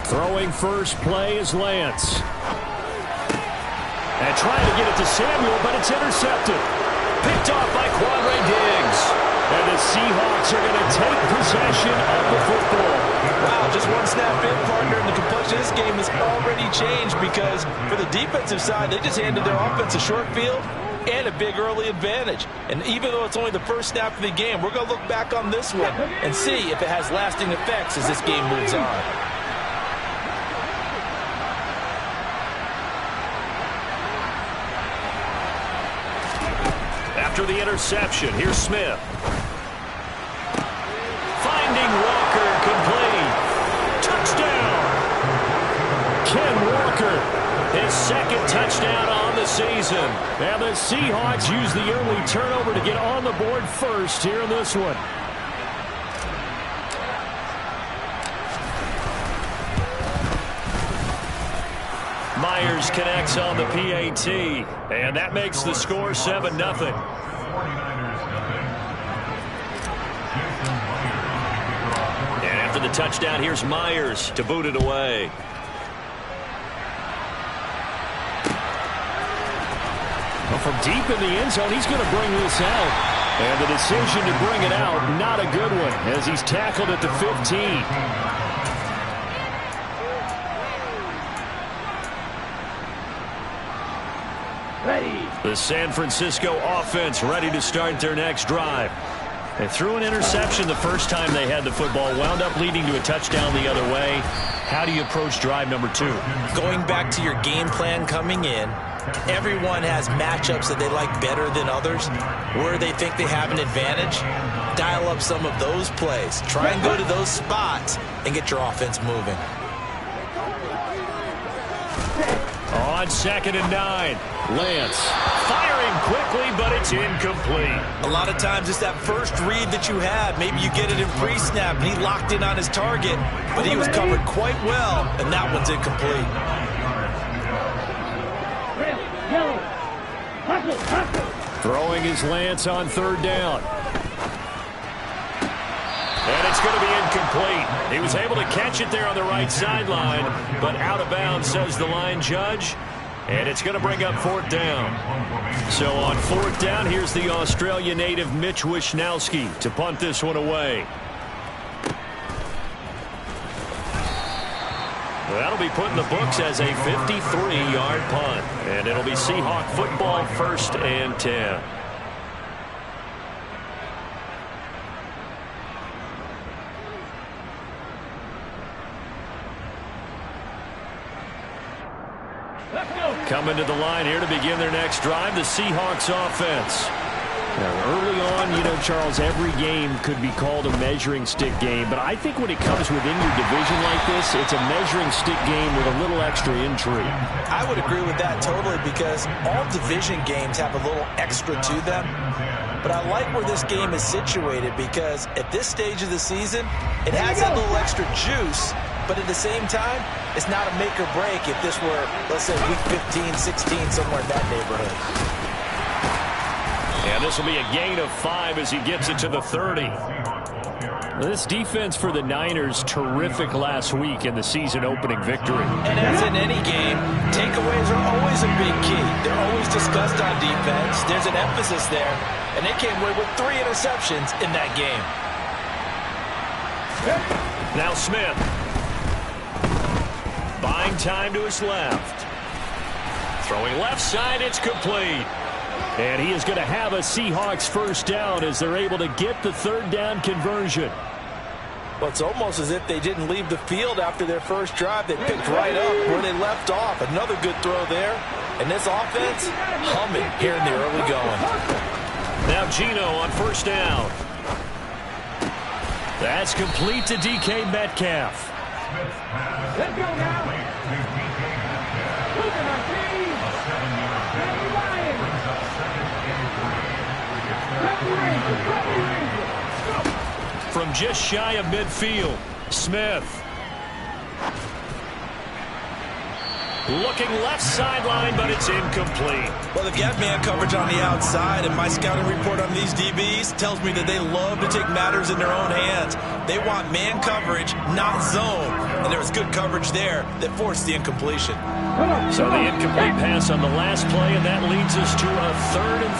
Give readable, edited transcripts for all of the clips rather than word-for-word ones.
Throwing first play is Lance. And trying to get it to Samuel, but it's intercepted. Picked off by Quandre Diggs. And the Seahawks are going to take possession of the football. Wow, just one snap in, partner, and the complexion of this game has already changed because for the defensive side, they just handed their offense a short field and a big early advantage. And even though it's only the first snap of the game, we're going to look back on this one and see if it has lasting effects as this game moves on. After the interception, here's Smith. Finding Walker, complete. Touchdown! Ken Walker, his second touchdown on the season. And the Seahawks use the early turnover to get on the board first here in this one. Myers connects on the PAT, and that makes the score 7-0. And after the touchdown, here's Myers to boot it away. Well, from deep in the end zone, he's going to bring this out. And the decision to bring it out, not a good one, as he's tackled at the 15. The San Francisco offense ready to start their next drive. They threw an interception the first time they had the football, wound up leading to a touchdown the other way. How do you approach drive number 2? Going back to your game plan coming in, everyone has matchups that they like better than others, where they think they have an advantage. Dial up some of those plays. Try and go to those spots and get your offense moving. On 2nd and 9, Lance firing quickly, but it's incomplete. A lot of times it's that first read that you have. Maybe you get it in pre-snap, and he locked in on his target, but he was covered quite well, and that one's incomplete. Throwing is Lance on 3rd down. And it's going to be incomplete. He was able to catch it there on the right sideline, but out of bounds, says the line judge. And it's going to bring up 4th down. So on 4th down, here's the Australia native Mitch Wishnowsky to punt this one away. That'll be put in the books as a 53-yard punt. And it'll be Seahawk football, 1st and 10. Coming to the line here to begin their next drive, the Seahawks offense. Now, early on, you know, Charles, every game could be called a measuring stick game, but I think when it comes within your division like this, it's a measuring stick game with a little extra intrigue. I would agree with that totally because all division games have a little extra to them. But I like where this game is situated because at this stage of the season, it has that little extra juice. But at the same time, it's not a make or break if this were, let's say, week 15, 16, somewhere in that neighborhood. And this will be a gain of 5 as he gets it to the 30. This defense for the Niners, terrific last week in the season-opening victory. And as in any game, takeaways are always a big key. They're always discussed on defense. There's an emphasis there. And they came away with 3 interceptions in that game. Now Smith. Buying time to his left. Throwing left side, it's complete. And he is going to have a Seahawks 1st down as they're able to get the 3rd down conversion. Well, it's almost as if they didn't leave the field after their first drive. They picked right up where they left off. Another good throw there. And this offense, humming here in the early going. Now Geno on 1st down. That's complete to DK Metcalf. Let's go now. Look at my team. From just shy of midfield, Smith. Looking left sideline, but it's incomplete. Well, they've got man coverage on the outside, and my scouting report on these DBs tells me that they love to take matters in their own hands. They want man coverage, not zone. And there was good coverage there that forced the incompletion. So the incomplete pass on the last play, and that leads us to a 3rd and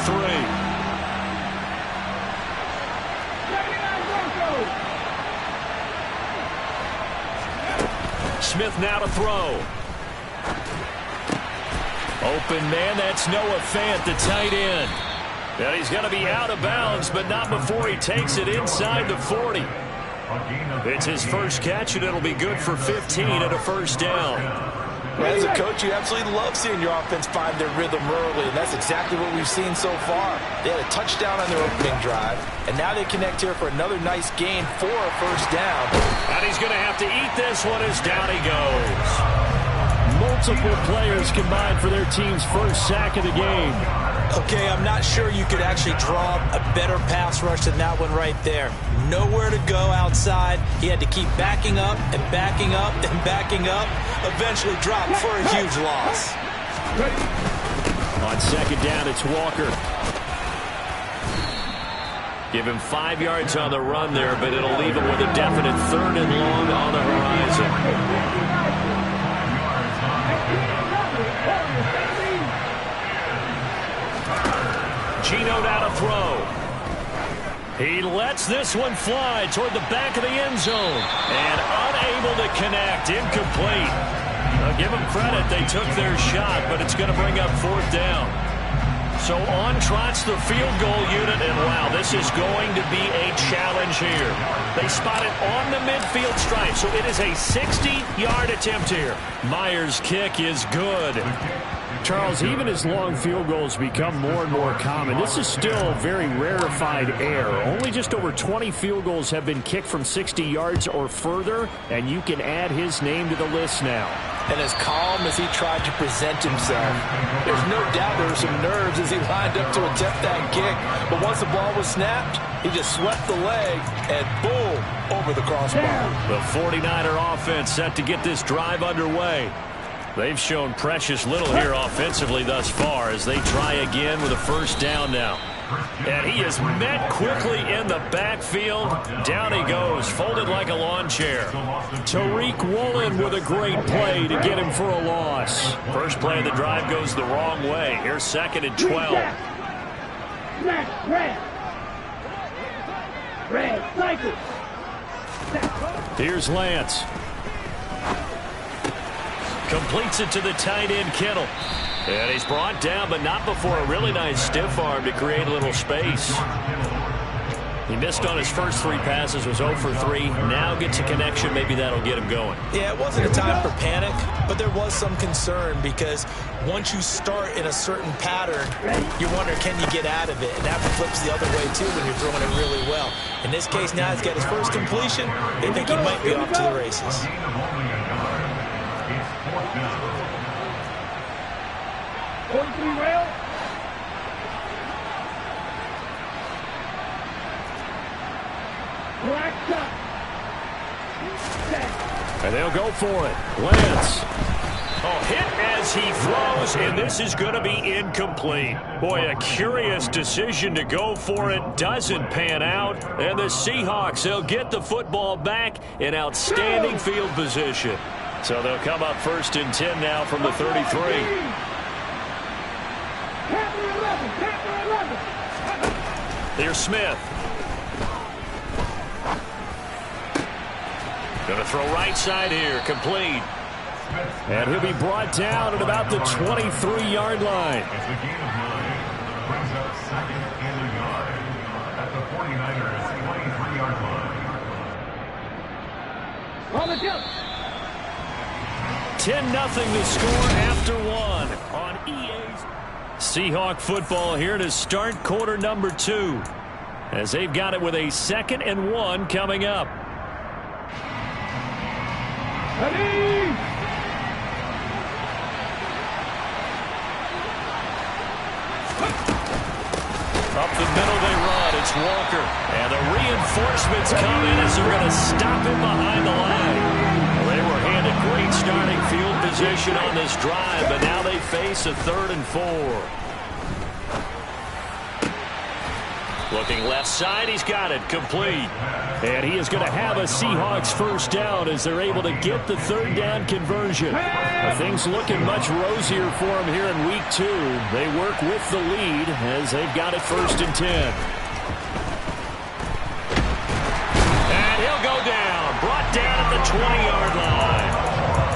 3. Smith now to throw. Open man, that's Noah Fant, the tight end. And he's going to be out of bounds, but not before he takes it inside the 40. It's his first catch, and it'll be good for 15 and a first down. As a coach, you absolutely love seeing your offense find their rhythm early, and that's exactly what we've seen so far. They had a touchdown on their opening drive, and now they connect here for another nice gain for a first down. And he's going to have to eat this one as down he goes. Multiple players combined for their team's first sack of the game. Okay, I'm not sure you could actually draw a better pass rush than that one right there. Nowhere to go outside. He had to keep backing up and backing up and backing up. Eventually dropped for a huge loss. On second down, it's Walker. Give him 5 yards on the run there, but it'll leave him with a definite 3rd and long on the horizon. Gino now to throw. He lets this one fly toward the back of the end zone. And unable to connect. Incomplete. Now give them credit. They took their shot, but it's going to bring up 4th down. So on trots the field goal unit, and wow, this is going to be a challenge here. They spot it on the midfield stripe, so it is a 60-yard attempt here. Myers' kick is good. Charles, even as long field goals become more and more common, this is still very rarefied air. Only just over 20 field goals have been kicked from 60 yards or further, and you can add his name to the list now. And as calm as he tried to present himself, there's no doubt there were some nerves as he lined up to attempt that kick. But once the ball was snapped, he just swept the leg and boom, over the crossbar. The 49er offense set to get this drive underway. They've shown precious little here offensively thus far as they try again with a first down now. And he is met quickly in the backfield. Down he goes, folded like a lawn chair. Tariq Woolen with a great play to get him for a loss. First play of the drive goes the wrong way. Here's 2nd and 12. Red, cycle. Here's Lance. Completes it to the tight end, Kittle. And he's brought down, but not before a really nice stiff arm to create a little space. He missed on his first 3 passes, was 0 for 3. Now gets a connection. Maybe that'll get him going. Yeah, it wasn't a time for panic, but there was some concern because once you start in a certain pattern, you wonder, can you get out of it? And that flips the other way, too, when you're throwing it really well. In this case, now he's got his first completion. They think he might be off to the races. 43 rail. Black shot. And they'll go for it. Lance. Oh, hit as he throws, and this is going to be incomplete. Boy, a curious decision to go for it. Doesn't pan out. And the Seahawks, they'll get the football back in outstanding field position. So they'll come up 1st and 10 now from the 33. Here's Smith. Going to throw right side here, complete. And he'll be brought down at about the 23-yard line. It's a gain of 9. Brings up 2nd and a yard at the 49ers 23-yard line. On the jump. 10-0 the score after 1 on EA's. Seahawk football here to start quarter number 2 as they've got it with a 2nd and 1 coming up. Ready. Up the middle they run. It's Walker. And the reinforcements come in as they're going to stop him behind the line. Well, they were handed And a great starting field position on this drive, but now they face a 3rd and 4. Looking left side, he's got it, complete. And he is going to have a Seahawks first down as they're able to get the 3rd down conversion. Things looking much rosier for him here in week 2. They work with the lead as they've got it 1st and 10. And he'll go down, brought down at the 20-yard line.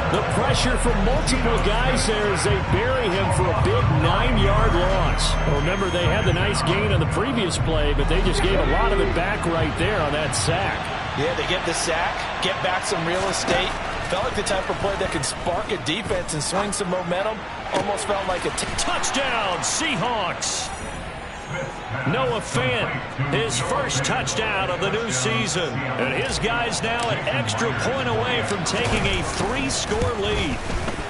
The pressure from multiple guys there as they bury him for a big 9-yard loss. Remember, they had the nice gain on the previous play, but they just gave a lot of it back right there on that sack. Yeah, they get the sack, get back some real estate. Felt like the type of play that could spark a defense and swing some momentum. Almost felt like a touchdown, Seahawks. Noah Fant, his first touchdown of the new season. And his guys now an extra point away from taking a 3-score lead.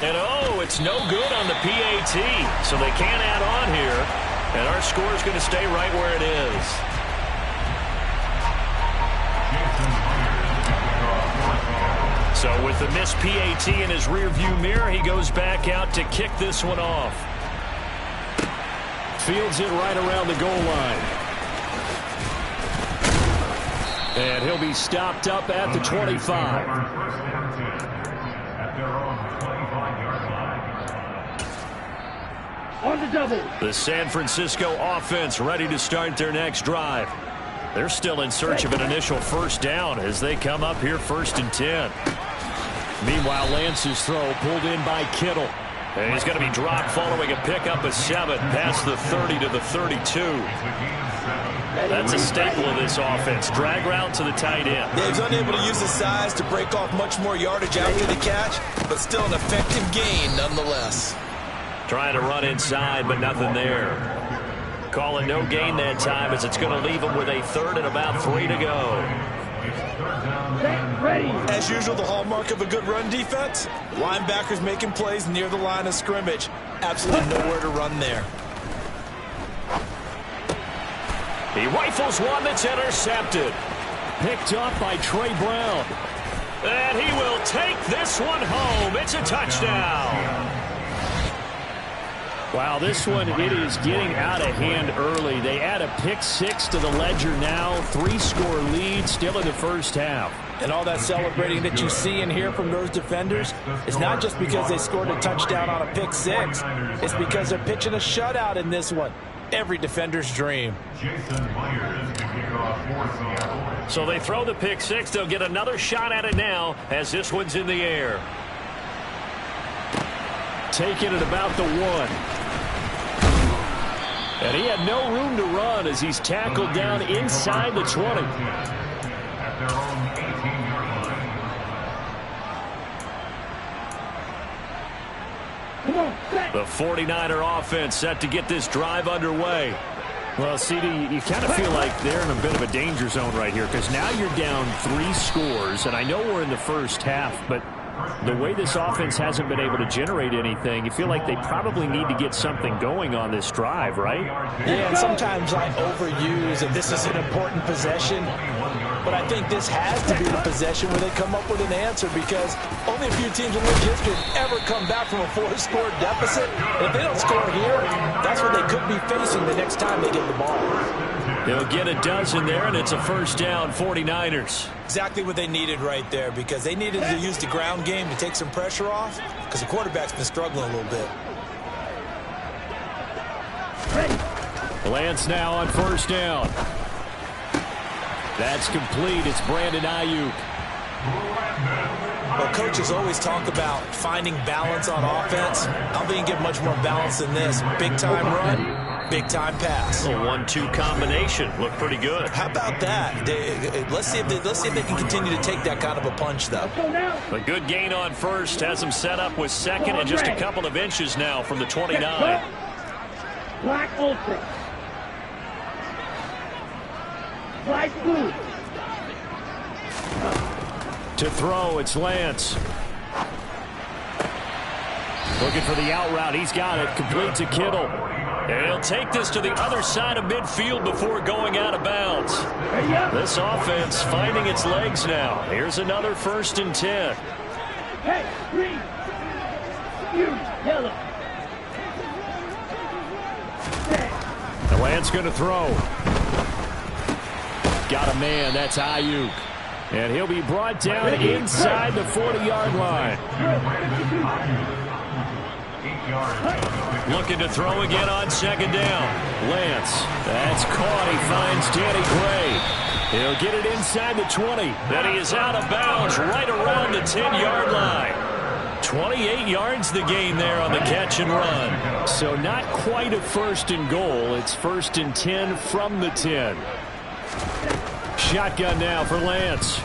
And oh, it's no good on the PAT, so they can't add on here. And our score is going to stay right where it is. So with the missed PAT in his rearview mirror, he goes back out to kick this one off. Fields it right around the goal line. And he'll be stopped up at the 25. On the double. The San Francisco offense ready to start their next drive. They're still in search of an initial first down as they come up here 1st and 10. Meanwhile, Lance's throw pulled in by Kittle. And he's going to be dropped following a pickup of 7 past the 30 to the 32. That's a staple of this offense. Drag route to the tight end. Yeah, he's unable to use his size to break off much more yardage after the catch, but still an effective gain nonetheless. Trying to run inside, but nothing there. Calling no gain that time as it's going to leave him with a 3rd and about 3 to go. As usual, the hallmark of a good run defense, linebackers making plays near the line of scrimmage. Absolutely nowhere to run there. He rifles one that's intercepted. Picked up by Trey Brown. And he will take this one home. It's a touchdown. Wow, this one, it is getting out of hand early. They add a pick 6 to the ledger now. 3-score lead still in the first half. And all that celebrating that you see and hear from those defenders is not just because they scored a touchdown on a pick 6. It's because they're pitching a shutout in this one. Every defender's dream. So they throw the pick 6. They'll get another shot at it now as this one's in the air. Taking it about the 1. And he had no room to run as he's tackled down inside the 20. The 49er offense set to get this drive underway. Well, CD, you kind of feel like they're in a bit of a danger zone right here because now you're down 3 scores, and I know we're in the first half, but the way this offense hasn't been able to generate anything, you feel like they probably need to get something going on this drive, right? Yeah, and sometimes I overuse and this is an important possession, but I think this has to be the possession where they come up with an answer because only a few teams in league history have ever come back from a 4-score deficit. And if they don't score here, that's what they could be facing the next time they get the ball. They'll get a dozen there, and it's a first down, 49ers. Exactly what they needed right there because they needed to use the ground game to take some pressure off because the quarterback's been struggling a little bit. Lance now on first down. That's complete. It's Brandon Ayuk. Well, coaches always talk about finding balance on offense. I don't think you get much more balance than this. Big-time run, big-time pass. A 1-2 combination. Looked pretty good. How about that? Let's see if they can continue to take that kind of a punch, though. A good gain on first. Has them set up with second and just a couple of inches now from the 29. Black Ultra. Black blue. To throw, it's Lance. Looking for the out route. He's got it. Complete to Kittle. And he'll take this to the other side of midfield before going out of bounds. This offense finding its legs now. Here's another 1st and 10. Hey, green. You, yellow. The Lance going to throw. Got a man. That's Ayuk. And he'll be brought down inside the 40-yard line. Looking to throw again on second down. Lance. That's caught. He finds Danny Gray. He'll get it inside the 20. Then he is out of bounds right around the 10-yard line. 28 yards the gain there on the catch and run. So not quite a first and goal. It's first and 10 from the 10. Shotgun now for Lance.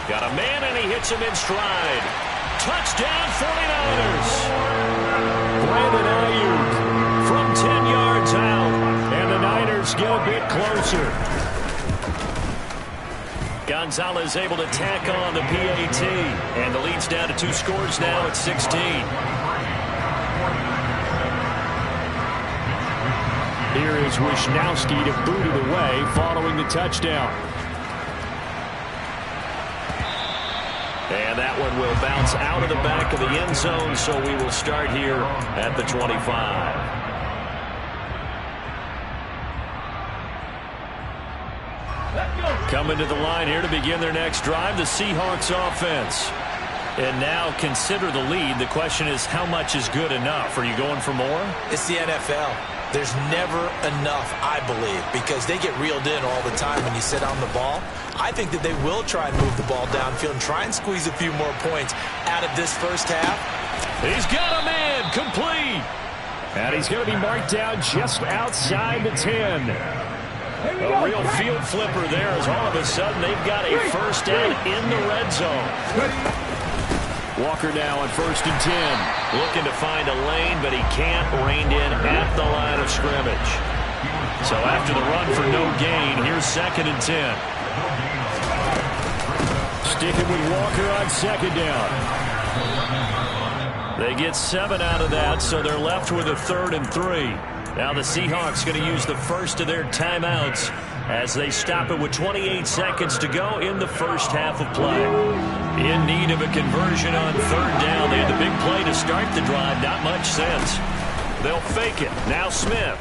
Got a man and he hits him in stride. Touchdown 49ers. Brandon Ayuk from 10 yards out. And the Niners get a bit closer. Gonzalez able to tack on the PAT. And the lead's down to 2 scores now at 16. Here is Wisnowski to boot it away following the touchdown. And that one will bounce out of the back of the end zone, so we will start here at the 25. Coming to the line here to begin their next drive, the Seahawks offense. And now consider the lead. The question is, how much is good enough? Are you going for more? It's the NFL. There's never enough, I believe, because they get reeled in all the time when you sit on the ball. I think that they will try and move the ball downfield and try and squeeze a few more points out of this first half. He's got a man, complete. And he's going to be marked down just outside the 10. A real field flipper there as all of a sudden they've got a first down in the red zone. Walker now on first and 10. Looking to find a lane, but he can't. Reined in at the line of scrimmage. So after the run for no gain, here's second and 10. Sticking with Walker on second down. They get 7 out of that, so they're left with a 3rd and 3. Now the Seahawks going to use the first of their timeouts as they stop it with 28 seconds to go in the first half of play. In need of a conversion on 3rd down. They had the big play to start the drive. Not much sense. They'll fake it. Now Smith.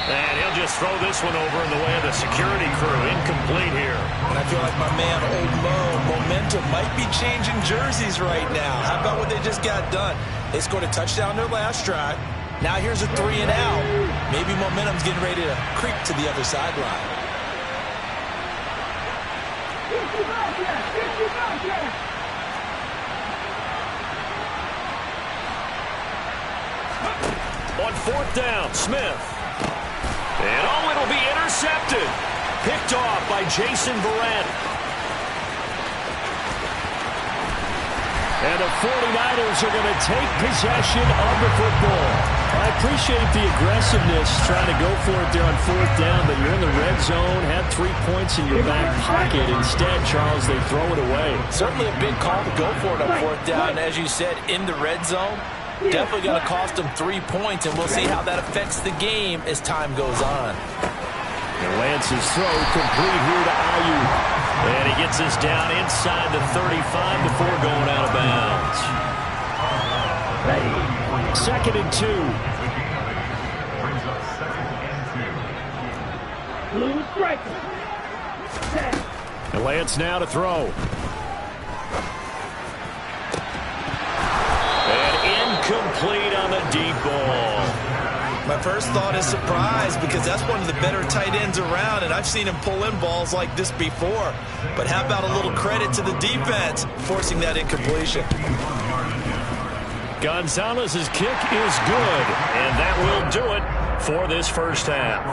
And he'll just throw this one over in the way of the security crew. Incomplete here. And I feel like my man, Old Mo, momentum might be changing jerseys right now. How about what they just got done? They scored a touchdown their last drive. Now here's a 3 and out. Maybe momentum's getting ready to creep to the other sideline. On 4th down, Smith. And oh, it'll be intercepted. Picked off by Jason Verrett. And the 49ers are going to take possession of the football. I appreciate the aggressiveness trying to go for it there on 4th down, but you're in the red zone, had 3 points in your back pocket. Instead, Charles, they throw it away. Certainly a big call to go for it on 4th down. As you said, in the red zone. Definitely going to cost them 3 points, and we'll see how that affects the game as time goes on. And Lance's throw complete here to Ayuk. And he gets us down inside the 35 before going out of bounds. 2nd and 2. Blue striker. And Lance now to throw. Complete on the deep ball. My first thought is surprise, because that's one of the better tight ends around, and I've seen him pull in balls like this before. But how about a little credit to the defense forcing that incompletion? Gonzalez's kick is good, and that will do it for this first half.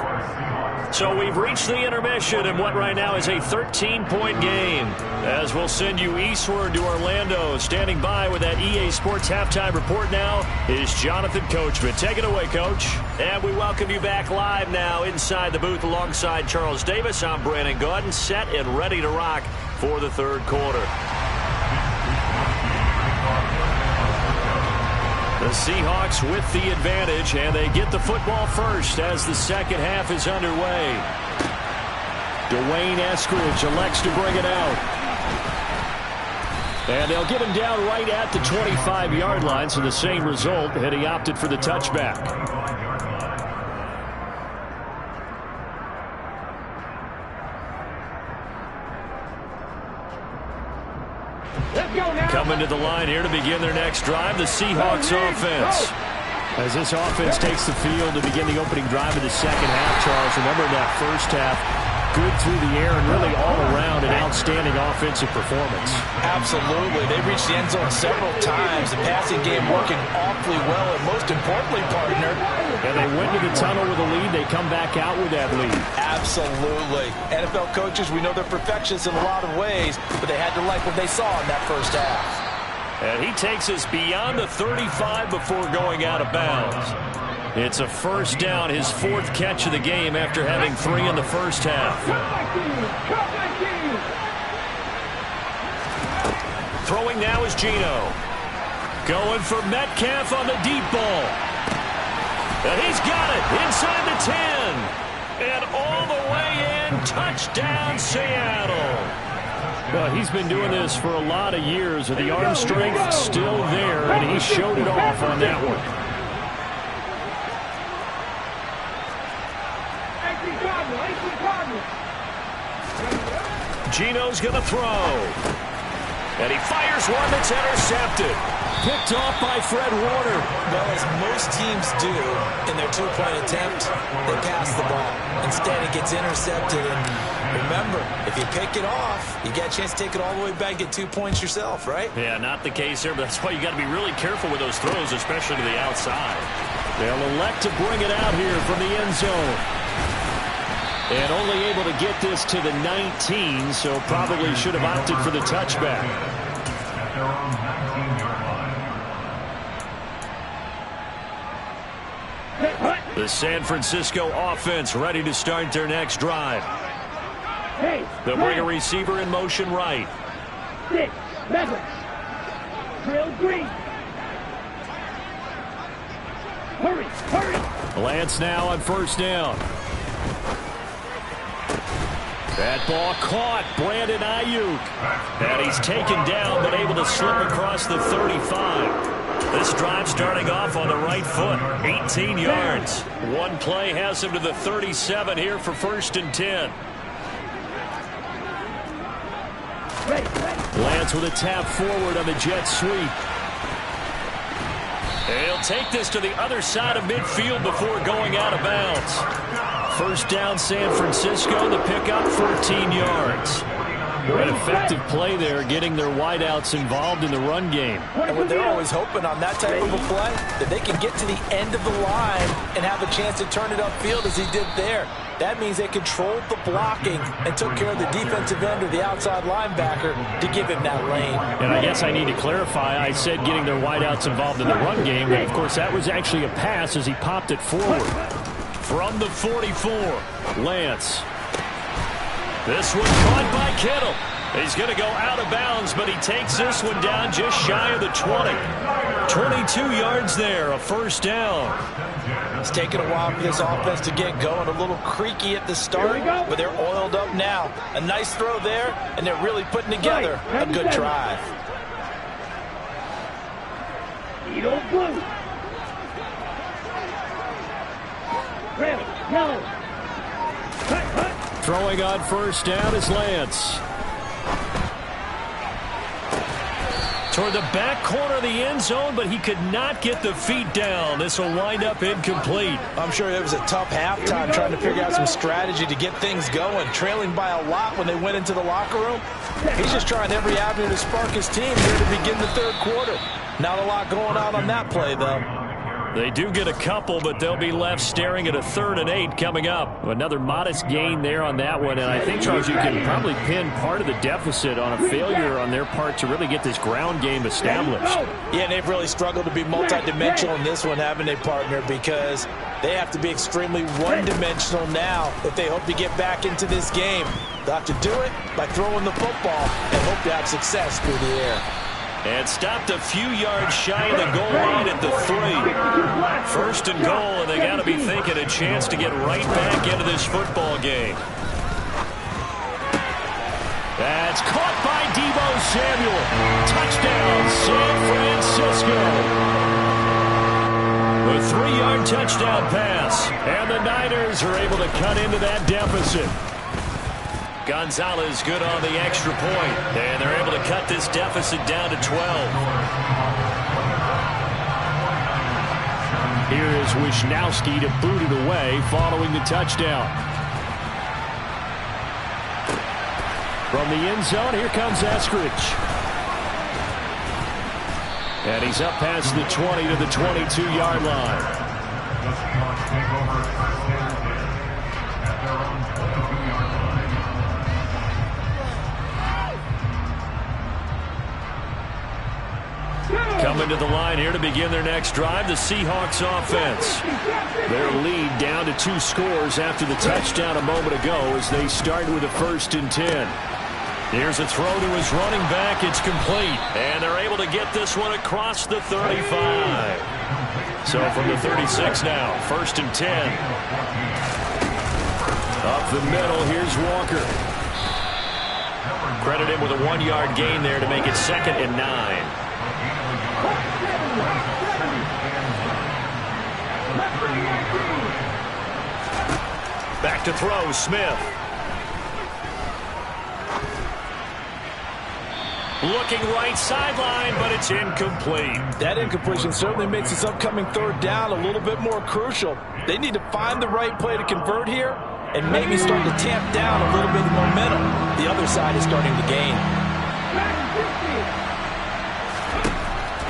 So we've reached the intermission in what right now is a 13-point game, as we'll send you eastward to Orlando. Standing by with that EA Sports halftime report now is Jonathan Coachman. Take it away, Coach. And we welcome you back live now inside the booth alongside Charles Davis. I'm Brandon Gaudin, set and ready to rock for the 3rd quarter. The Seahawks with the advantage, and they get the football first as the second half is underway. Dwayne Eskridge elects to bring it out. And they'll get him down right at the 25-yard line, so the same result, and he opted for the touchback. Coming to the line here to begin their next drive, the Seahawks offense. As this offense takes the field to begin the opening drive of the second half, Charles, remember in that first half, good through the air and really all around an outstanding offensive performance. Absolutely. They reached the end zone several times. The passing game working awfully well, and most importantly, partner. And they went to the tunnel with a lead. They come back out with that lead. Absolutely. NFL coaches, we know they're perfectionists in a lot of ways, but they had to like what they saw in that first half. And he takes us beyond the 35 before going out of bounds. It's a first down, his fourth catch of the game after having 3 in the first half. Throwing now is Geno. Going for Metcalf on the deep ball. And he's got it inside the 10. And all the way in, touchdown Seattle. Well, he's been doing this for a lot of years with the arm strength still there, and he showed it off on that one. Geno's going to throw. And he fires one that's intercepted. Picked off by Fred Warner. Well, as most teams do in their two-point attempt, they pass the ball. Instead, it gets intercepted. And remember, if you pick it off, you get a chance to take it all the way back, get 2 points yourself, right? Yeah, not the case here, but that's why you got to be really careful with those throws, especially to the outside. They'll elect to bring it out here from the end zone. And only able to get this to the 19, so probably should have opted for the touchback. At their own 19-yard line. The San Francisco offense ready to start their next drive. They'll bring a receiver in motion right. 6, 7, drill green. Hurry, hurry. Lance now on first down. That ball caught. Brandon Ayuk. And he's taken down, but able to slip across the 35. This drive starting off on the right foot. 18 yards. One play has him to the 37 here for 1st and 10. Lance with a tap forward on the jet sweep. He'll take this to the other side of midfield before going out of bounds. First down, San Francisco. The pickup, 14 yards. An effective play there, getting their wideouts involved in the run game. And what they're always hoping on that type of a play, that they can get to the end of the line and have a chance to turn it upfield as he did there. That means they controlled the blocking and took care of the defensive end or the outside linebacker to give him that lane. And I guess I need to clarify, I said getting their wideouts involved in the run game, but of course that was actually a pass as he popped it forward. From the 44, Lance. This one caught by Kittle. He's going to go out of bounds, but he takes this one down just shy of the 20. 22 yards there, a first down. It's taken a while for this offense to get going. A little creaky at the start, but they're oiled up now. A nice throw there, and they're really putting together a good drive. Edo blue. Red, yellow. Throwing on first down is Lance. Toward the back corner of the end zone, but he could not get the feet down. This will wind up incomplete. I'm sure it was a tough halftime trying to figure out some strategy to get things going. Trailing by a lot when they went into the locker room. He's just trying every avenue to spark his team here to begin the third quarter. Not a lot going on that play, though. They do get a couple, but they'll be left staring at a 3rd and 8 coming up. Another modest gain there on that one, and I think, Charles, you can probably pin part of the deficit on a failure on their part to really get this ground game established. Yeah, and they've really struggled to be multidimensional in this one, haven't they, partner? Because they have to be extremely one-dimensional now if they hope to get back into this game. They'll have to do it by throwing the football and hope to have success through the air. And stopped a few yards shy of the goal line at the 3. 1st and goal, and they got to be thinking a chance to get right back into this football game. That's caught by Deebo Samuel. Touchdown, San Francisco. A 3-yard touchdown pass. And the Niners are able to cut into that deficit. Gonzalez good on the extra point. And they're able to cut this deficit down to 12. Here is Wisnowski to boot it away following the touchdown. From the end zone, here comes Eskridge. And he's up past the 20 to the 22-yard line. The Seahawks take over first and 10 at their own 22-yard line. Coming to the line here to begin their next drive, the Seahawks offense. Their lead down to 2 scores after the touchdown a moment ago as they start with a 1st and 10. Here's a throw to his running back. It's complete. And they're able to get this one across the 35. So from the 36 now, 1st and 10. Up the middle, here's Walker. Credit him with a 1-yard gain there to make it 2nd and 9. Back to throw, Smith. Looking right sideline, but it's incomplete. That incompletion certainly makes this upcoming 3rd down a little bit more crucial. They need to find the right play to convert here and maybe start to tamp down a little bit of momentum. The other side is starting to gain.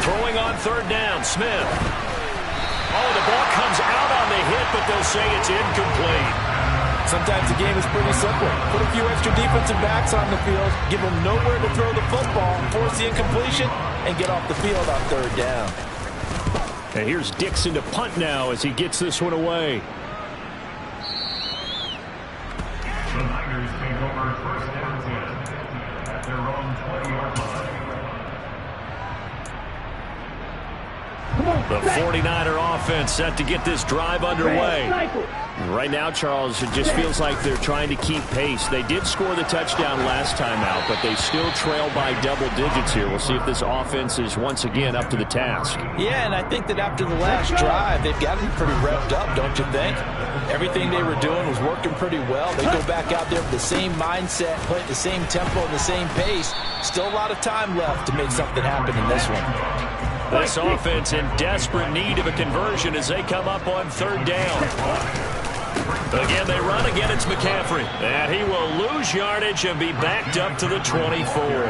Throwing on 3rd down, Smith. Oh, the ball comes out on the hit, but they'll say it's incomplete. Sometimes the game is pretty simple. Put a few extra defensive backs on the field, give them nowhere to throw the football, force the incompletion, and get off the field on 3rd down. And here's Dixon to punt now as he gets this one away. The Niners take over first and 10 at their own 20-yard line. The 49er offense set to get this drive underway. Right now, Charles, it just feels like they're trying to keep pace. They did score the touchdown last time out, but they still trail by double digits here. We'll see if this offense is once again up to the task. Yeah, and I think that after the last drive, they've gotten pretty revved up, don't you think? Everything they were doing was working pretty well. They go back out there with the same mindset, play at the same tempo and the same pace. Still a lot of time left to make something happen in this one. This offense in desperate need of a conversion as they come up on 3rd down. Again, they run. Again, it's McCaffrey. And he will lose yardage and be backed up to the 24.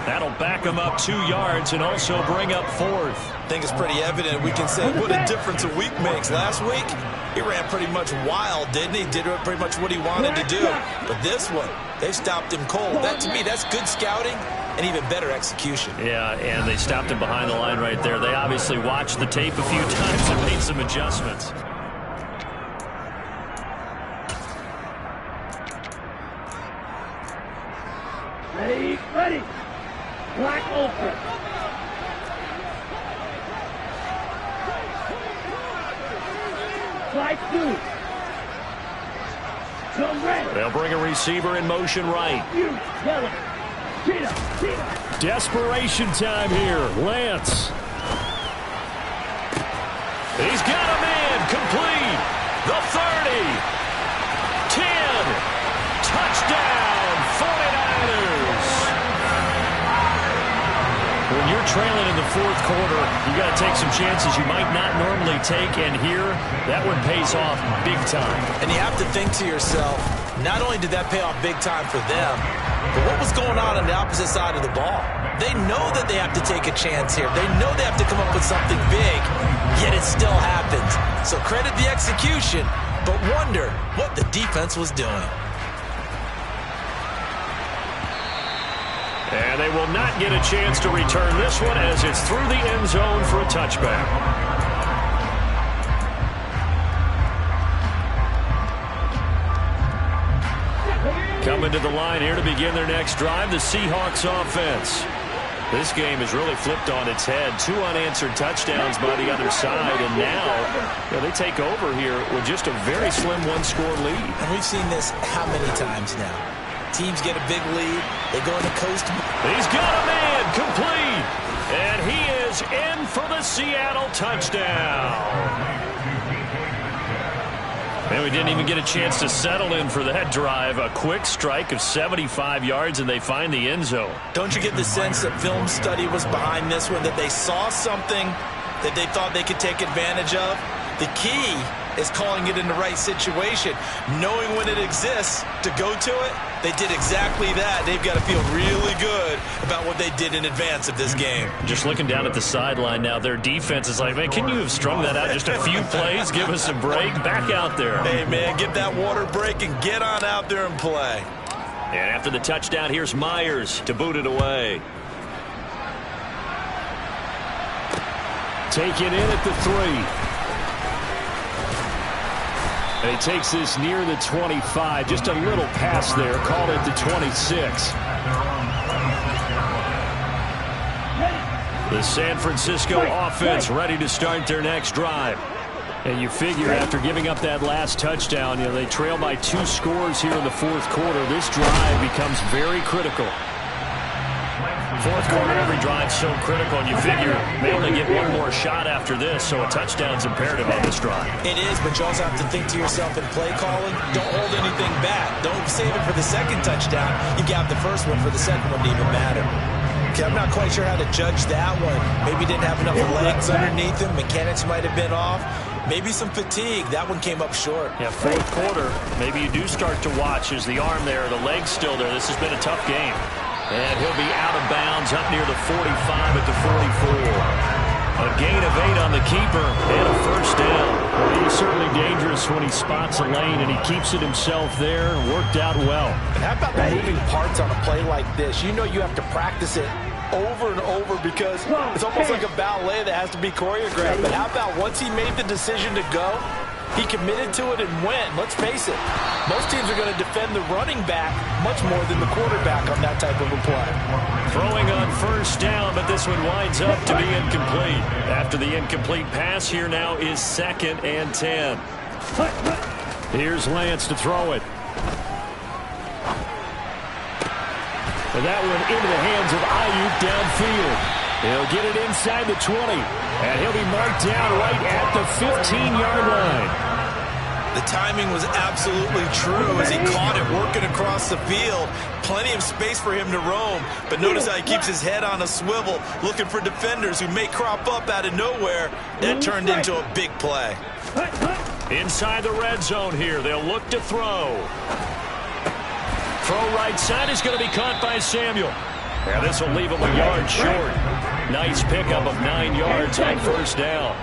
That'll back him up 2 yards and also bring up 4th. I think it's pretty evident. We can say what a difference a week makes. Last week, he ran pretty much wild, didn't he? Did pretty much what he wanted to do. But this one, they stopped him cold. That, to me, that's good scouting and even better execution. Yeah, and they stopped him behind the line right there. They obviously watched the tape a few times and made some adjustments. Ready, ready. Black open. Slide 2. Come ready. They'll bring a receiver in motion right. You, yellow. Cheetah. Desperation time here. Lance. He's got a man. Complete. The 30. 10. Touchdown. 49ers. When you're trailing in the 4th quarter, you got to take some chances you might not normally take, and here, that one pays off big time. And you have to think to yourself, not only did that pay off big time for them, but what was going on the opposite side of the ball? They know that they have to take a chance here. They know they have to come up with something big, yet it still happened. So credit the execution, but wonder what the defense was doing. And they will not get a chance to return this one as it's through the end zone for a touchback. Coming to the line here to begin their next drive, the Seahawks offense. This game has really flipped on its head. 2 unanswered touchdowns by the other side, and now they take over here with just a very slim 1-score lead. And we've seen this how many times now? teams get a big lead. They go into coast. He's got a man complete. And he is in for the Seattle touchdown. And we didn't even get a chance to settle in for that drive. A quick strike of 75 yards, and they find the end zone. Don't you get the sense that film study was behind this one, that they saw something that they thought they could take advantage of? The key is calling it in the right situation, knowing when it exists to go to it. They did exactly that. They've got to feel really good about what they did in advance of this game. Just looking down at the sideline now, their defense is like, man, can you have strung that out just a few plays? Give us a break. Back out there. Hey, man, get that water break and get on out there and play. And after the touchdown, here's Myers to boot it away. Taken in at the 3. And he takes this near the 25. Just a little pass there. Called it the 26. The San Francisco offense ready to start their next drive. And you figure after giving up that last touchdown, they trail by 2 scores here in the fourth quarter. This drive becomes very critical. Fourth quarter, every drive so critical, and you figure they only get one more shot after this, so a touchdown's imperative on this drive. It is, but you also have to think to yourself in play calling, don't hold anything back. Don't save it for the second touchdown. You got the first one for the second one to even matter. Okay, I'm not quite sure how to judge that one. Maybe didn't have enough legs underneath him. Mechanics might have been off. Maybe some fatigue. That one came up short. Yeah, fourth quarter, maybe you do start to watch as the arm there, the leg's still there. This has been a tough game. And he'll be out of bounds up near the 45 at the 44. A gain of 8 on the keeper and a first down. Well, he's certainly dangerous when he spots a lane, and he keeps it himself there. Worked out well. And how about the moving parts on a play like this? You know you have to practice it over and over because it's almost like a ballet that has to be choreographed. But how about once he made the decision to go, he committed to it and went. Let's face it, most teams are going to defend the running back much more than the quarterback on that type of a play. Throwing on first down, but this one winds up to be incomplete. After the incomplete pass, here now is 2nd and 10. Here's Lance to throw it. And that one into the hands of Ayuk downfield. He'll get it inside the 20. And he'll be marked down right at the 15-yard line. The timing was absolutely true as he caught it working across the field. Plenty of space for him to roam. But notice how he keeps his head on a swivel, looking for defenders who may crop up out of nowhere. That turned into a big play. Inside the red zone here. They'll look to throw. Throw right side is going to be caught by Samuel. Yeah, this will leave him a yard short. Nice pickup of 9 yards on first down.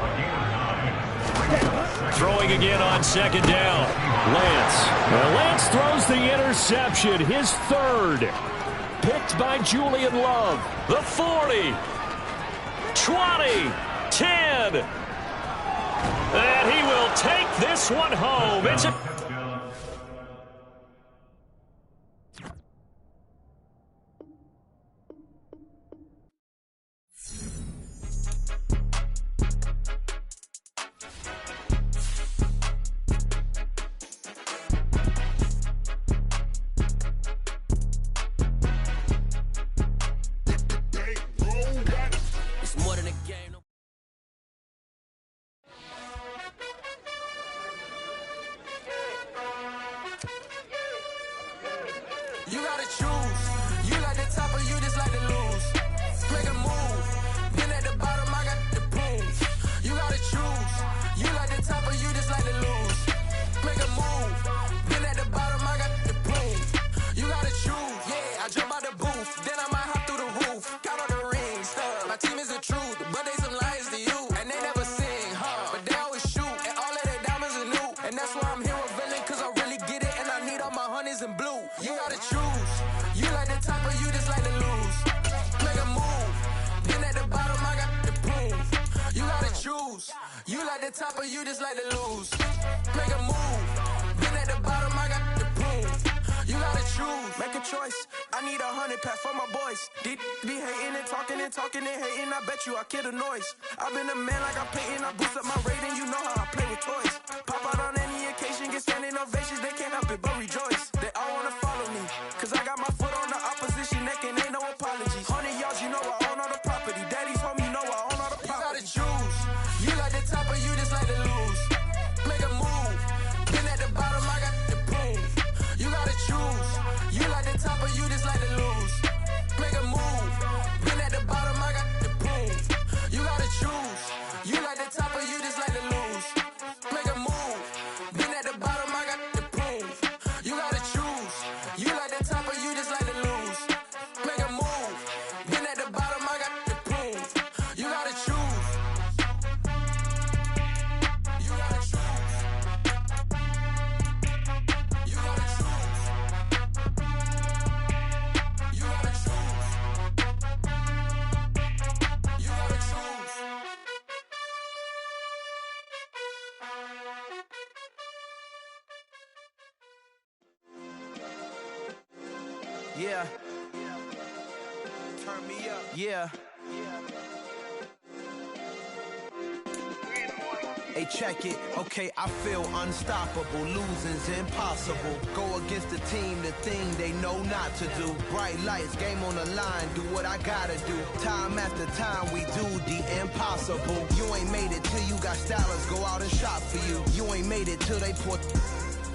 Throwing again on 2nd down. Lance. Well, Lance throws the interception, his 3rd. Picked by Julian Love. The 40. 20. 10. And he will take this one home. It's a... You gotta choose. You like the top or you just like to lose. Make a move. Then at the bottom, I got the prove. You gotta choose. You like the top or you just like to lose. Make a move. Then at the bottom, I got the prove. You gotta choose. Yeah, I jump out the booth. Then I might hop through the roof. Count all the rings. My team is the truth, but they some liars to you. And they never sing, but they always shoot. And all of their diamonds are new. And that's why I'm here revealing, cause I really get it. And I need all my honeys in blue. You gotta choose. You like the top or you just like to lose. Make a move. Then at the bottom I got the proof. You gotta choose. You like the top or you just like to lose. Make a move. Then at the bottom I got the proof. You gotta choose. Make a choice. I need 100 pack for my boys. Deep be hating and talking and hating. I bet you I kill the noise. I've been a man like I'm painting. I boost up my rating. You know how I play with toys. Pop out on any occasion, get standing ovations. They can't help it but rejoice. They all wanna follow me, cause I got Yeah. Turn me up. Yeah. Hey, check it. Okay, I feel unstoppable. Losing's impossible. Go against the team, the thing they know not to do. Bright lights, game on the line. Do what I gotta do. Time after time, we do the impossible. You ain't made it till you got stylers go out and shop for you. You ain't made it till they put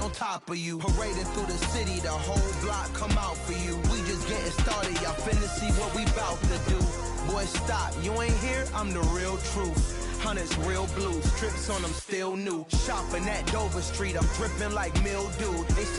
on top of you. Parading through the city, the whole block come out for you. We just getting started, y'all finna see what we bout to do. Boy, stop, you ain't here, I'm the real truth. Hunters real blue, strips on them still new. Shopping at Dover Street, I'm dripping like mildew. They